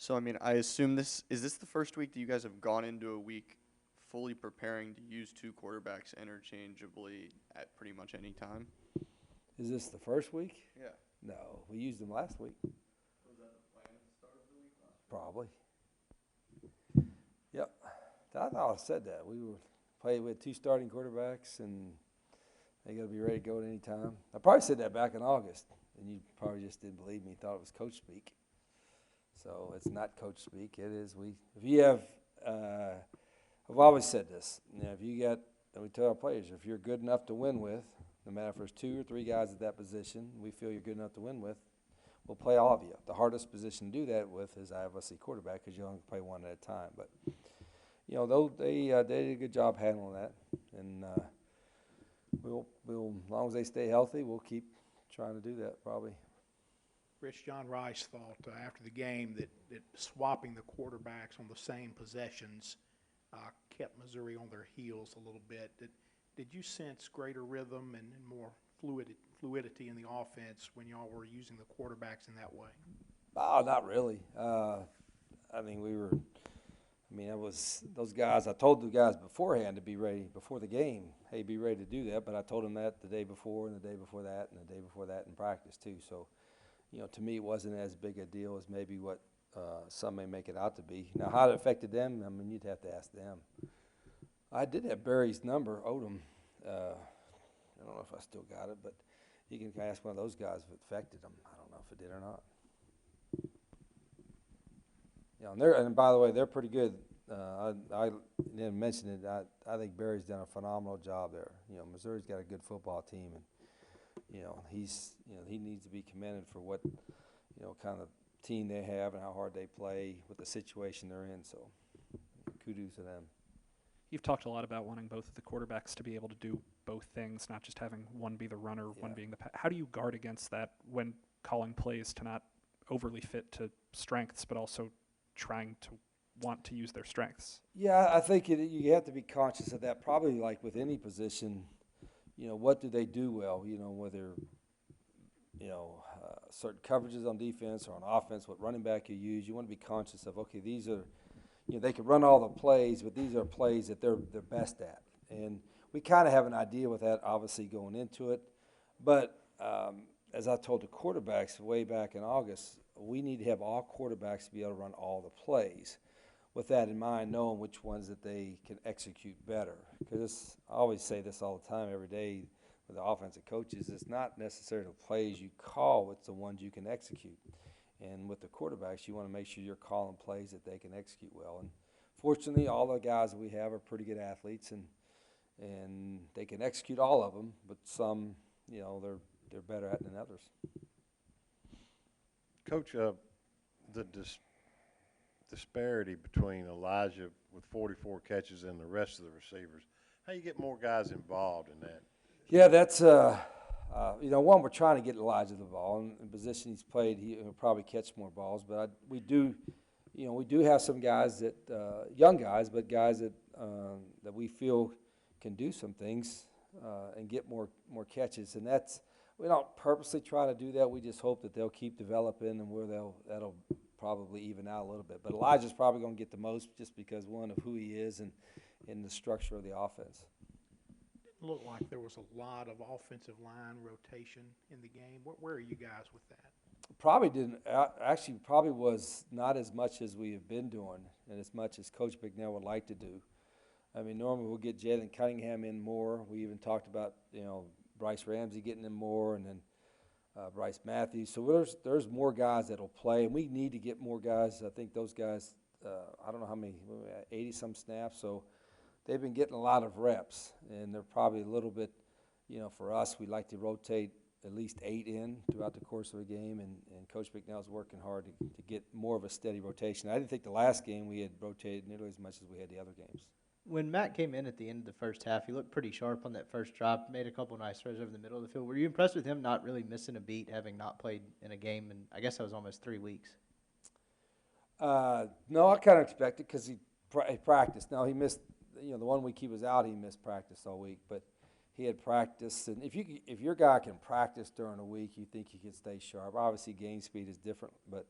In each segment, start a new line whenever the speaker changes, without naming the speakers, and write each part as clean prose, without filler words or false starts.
So, I mean, I assume this the first week that you guys have gone into a week fully preparing to use two quarterbacks interchangeably at pretty much any time?
Is this the first week?
Yeah.
No, we used them last week.
Was that the plan at the start of the week last week?
Probably. Yep. I thought I said that. We were playing with two starting quarterbacks, and they got to be ready to go at any time. I probably said that back in August, and you probably just didn't believe me. Thought it was coach speak. So it's not coach speak. It is we. If you have, I've always said this. You know, if you got, and we tell our players, if you're good enough to win with, no matter if there's two or three guys at that position, we feel you're good enough to win with, we'll play all of you. The hardest position to do that with is obviously quarterback because you only play one at a time. But you know, they did a good job handling that, and we'll as long as they stay healthy, we'll keep trying to do that probably.
Rich, John Rice thought after the game that swapping the quarterbacks on the same possessions kept Missouri on their heels a little bit. Did you sense greater rhythm and more fluidity in the offense when y'all were using the quarterbacks in that way?
Oh, not really. I mean, it was those guys. I told the guys beforehand to be ready before the game. Hey, be ready to do that. But I told them that the day before and the day before that and the day before that in practice too. So, you know, to me, it wasn't as big a deal as maybe what some may make it out to be. Now, how it affected them, I mean, you'd have to ask them. I did have Barry's number, Odom. I don't know if I still got it, but you can ask one of those guys if it affected them. I don't know if it did or not. Yeah, and by the way, they're pretty good. I didn't mention it. I think Barry's done a phenomenal job there. You know, Missouri's got a good football team, and he needs to be commended for what kind of team they have and how hard they play with the situation they're in. So, kudos to them.
You've talked a lot about wanting both of the quarterbacks to be able to do both things, not just having one be the runner, one being the How do you guard against that when calling plays to not overly fit to strengths, but also trying to want to use their strengths?
Yeah, I think you have to be conscious of that. Probably like with any position, what do they do well? Whether certain coverages on defense or on offense, what running back you use. You want to be conscious of. Okay, these are, they can run all the plays, but these are plays that they're best at, and we kind of have an idea with that, obviously going into it. But as I told the quarterbacks way back in August, we need to have all quarterbacks to be able to run all the plays. With that in mind, knowing which ones that they can execute better. Because I always say this all the time, every day with the offensive coaches, it's not necessarily the plays you call, it's the ones you can execute. And with the quarterbacks, you want to make sure you're calling plays that they can execute well. And fortunately, all the guys that we have are pretty good athletes, and they can execute all of them, but some, they're better at than others.
Coach, the disparity between Elijah with 44 catches and the rest of the receivers, how you get more guys involved in that?
Yeah, that's one, we're trying to get Elijah the ball. In the position he's played, he'll probably catch more balls. But we do have some guys that young guys, but guys that we feel can do some things and get more catches. And we don't purposely try to do that. We just hope that they'll keep developing and where that'll probably even out a little bit. But Elijah's probably going to get the most just because, one, of who he is and in the structure of the offense.
It looked like there was a lot of offensive line rotation in the game. Where are you guys with that?
Probably didn't. Actually, probably was not as much as we have been doing and as much as Coach Bicknell would like to do. I mean, normally we'll get Jalen Cunningham in more. We even talked about, Bryce Ramsey getting in more, and then Bryce Matthews. So there's more guys that'll play, and we need to get more guys. I think those guys, I don't know how many, 80-some snaps. So they've been getting a lot of reps, and they're probably a little bit, for us, we like to rotate at least 8 in throughout the course of a game, and Coach McNeil's working hard to get more of a steady rotation. I didn't think the last game we had rotated nearly as much as we had the other games.
When Matt came in at the end of the first half, he looked pretty sharp on that first drive, made a couple nice throws over the middle of the field. Were you impressed with him not really missing a beat, having not played in a game, and I guess that was almost 3 weeks?
No, I kind of expected because he practiced. Now, he missed, the 1 week he was out, he missed practice all week, but he had practice. And if your guy can practice during a week, you think he can stay sharp. Obviously, game speed is different, but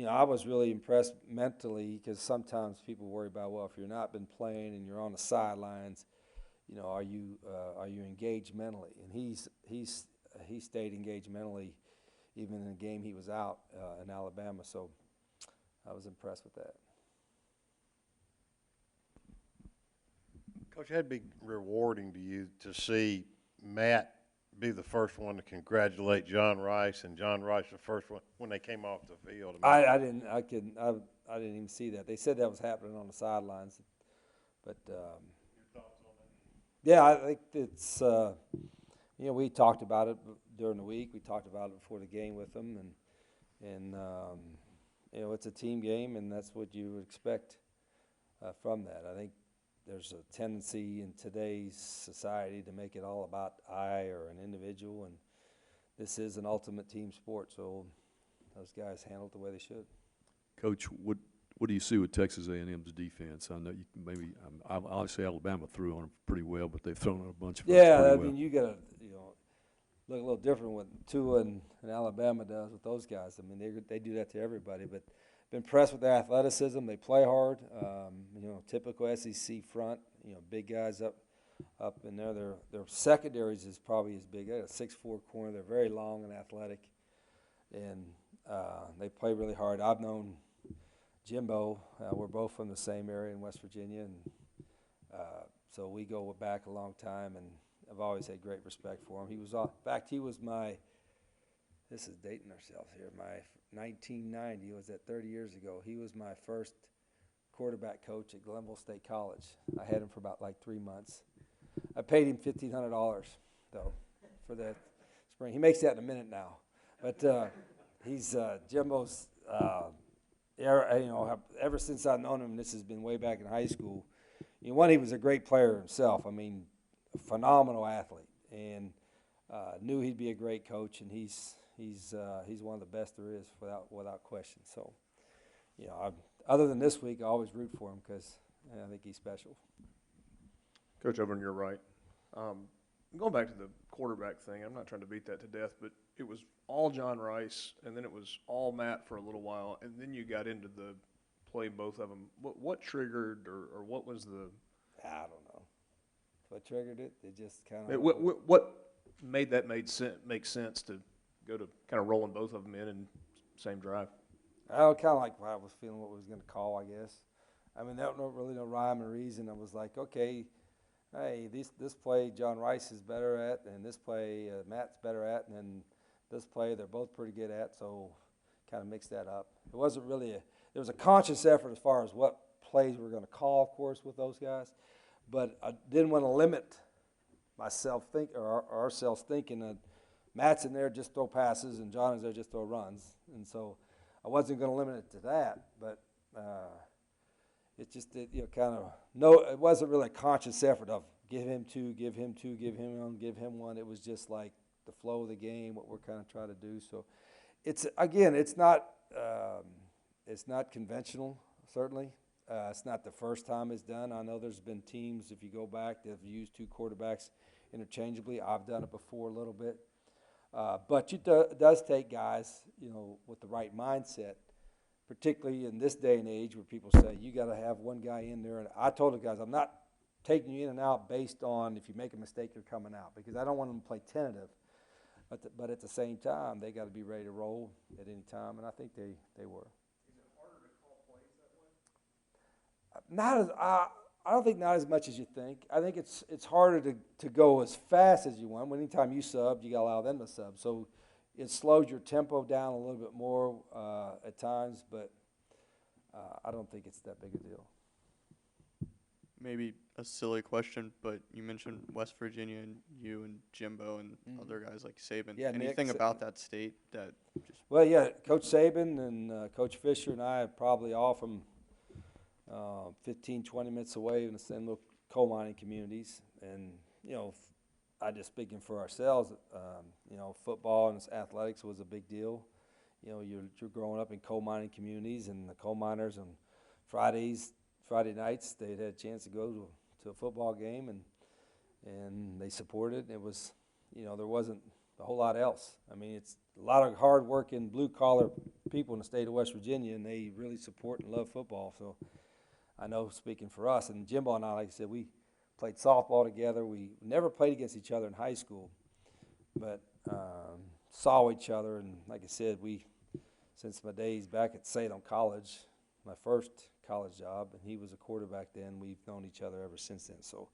I was really impressed mentally because sometimes people worry about, well, if you're not been playing and you're on the sidelines, are you engaged mentally? And he stayed engaged mentally even in the game he was out in Alabama. So I was impressed with that.
Coach, that'd be rewarding to you to see Matt be the first one to congratulate John Rice, and John Rice the first one when they came off the field.
I didn't even see that. They said that was happening on the sidelines, but yeah, I think it's we talked about it during the week. We talked about it before the game with them, and it's a team game, and that's what you would expect from that. I think there's a tendency in today's society to make it all about I or an individual, and this is an ultimate team sport, so those guys handled the way they should.
Coach, what do you see with Texas A&M's defense? I know you can maybe obviously Alabama threw on them pretty well, but they've thrown on a bunch of us
Yeah,
pretty well.
you got to look a little different what Tua and Alabama does with those guys. I mean, they do that to everybody, but been impressed with their athleticism. They play hard. Typical SEC front. Big guys up in there. Their secondaries is probably as big. They got a 6'4" corner. They're very long and athletic, and they play really hard. I've known Jimbo. We're both from the same area in West Virginia, and so we go back a long time. And I've always had great respect for him. In fact, he was my. This is dating ourselves here. My 1990 was that 30 years ago. He was my first quarterback coach at Glenville State College. I had him for about 3 months. I paid him $1,500 though for that spring. He makes that in a minute now, but he's Jimbo's. Ever since I've known him, this has been way back in high school. He was a great player himself. I mean, a phenomenal athlete, and knew he'd be a great coach, and he's one of the best there is without question. So, other than this week, I always root for him because I think he's special.
Coach, over on your right, going back to the quarterback thing, I'm not trying to beat that to death, but it was all John Rice, and then it was all Matt for a little while, and then you got into the play both of them. What triggered, or what was the?
I don't know. What triggered it? It just kind of.
What made that make sense to go to kind of rolling both of them in same drive?
I kind of like I was feeling what we was going to call, I guess. I mean, there was really no rhyme or reason. I was like, okay, hey, this play John Rice is better at, and this play Matt's better at, and then this play they're both pretty good at, so kind of mix that up. It wasn't really there was a conscious effort as far as what plays we were going to call, of course, with those guys, but I didn't want to limit ourselves thinking that Matt's in there just throw passes and John is there just throw runs, and so I wasn't going to limit it to that, but it just it wasn't really a conscious effort of give him two, give him one. It was just like the flow of the game, what we're kind of trying to do. So it's not conventional, certainly. It's not the first time it's done. I know there's been teams, if you go back, that have used two quarterbacks interchangeably. I've done it before a little bit. But it does take guys, with the right mindset, particularly in this day and age where people say you got to have one guy in there. And I told the guys, I'm not taking you in and out based on if you make a mistake, you're coming out, because I don't want them to play tentative. But at the same time, they got to be ready to roll at any time, and I think they were.
Is it harder to call plays that way?
I don't think not as much as you think. I think it's harder to go as fast as you want. Anytime you sub, you got to allow them to sub. So it slows your tempo down a little bit more at times, but I don't think it's that big a deal.
Maybe a silly question, but you mentioned West Virginia and you and Jimbo and other guys like Saban.
Yeah,
anything
Nick,
about that state that just
Well, yeah, Coach Saban and Coach Fisher and I are probably all from 15, 20 minutes away in the same little coal mining communities. And, I just speaking for ourselves, football and athletics was a big deal. You're growing up in coal mining communities, and the coal miners on Friday nights, they'd had a chance to go to a football game, and they supported. It was, there wasn't a whole lot else. I mean, it's a lot of hard-working, blue-collar people in the state of West Virginia, and they really support and love football. So I know, speaking for us, and Jimbo and I, like I said, we played softball together. We never played against each other in high school, but saw each other. And like I said, since my days back at Salem College, my first college job, and he was a quarterback then, we've known each other ever since then. So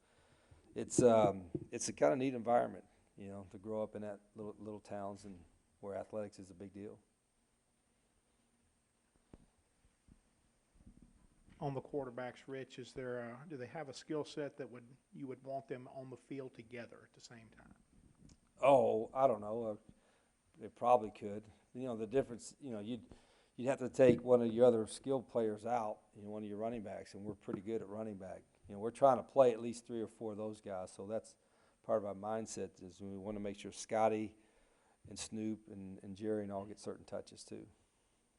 it's a kind of neat environment, you know, to grow up in that little towns and where athletics is a big deal.
On the quarterbacks, Rich, do they have a skill set that you would want them on the field together at the same time?
Oh, I don't know. They probably could. You know, the difference, you know, you'd have to take one of your other skilled players out, you know, one of your running backs, and we're pretty good at running back. You know, we're trying to play at least 3 or 4 of those guys, so that's part of our mindset is we want to make sure Scotty and Snoop and Jerry and all get certain touches too.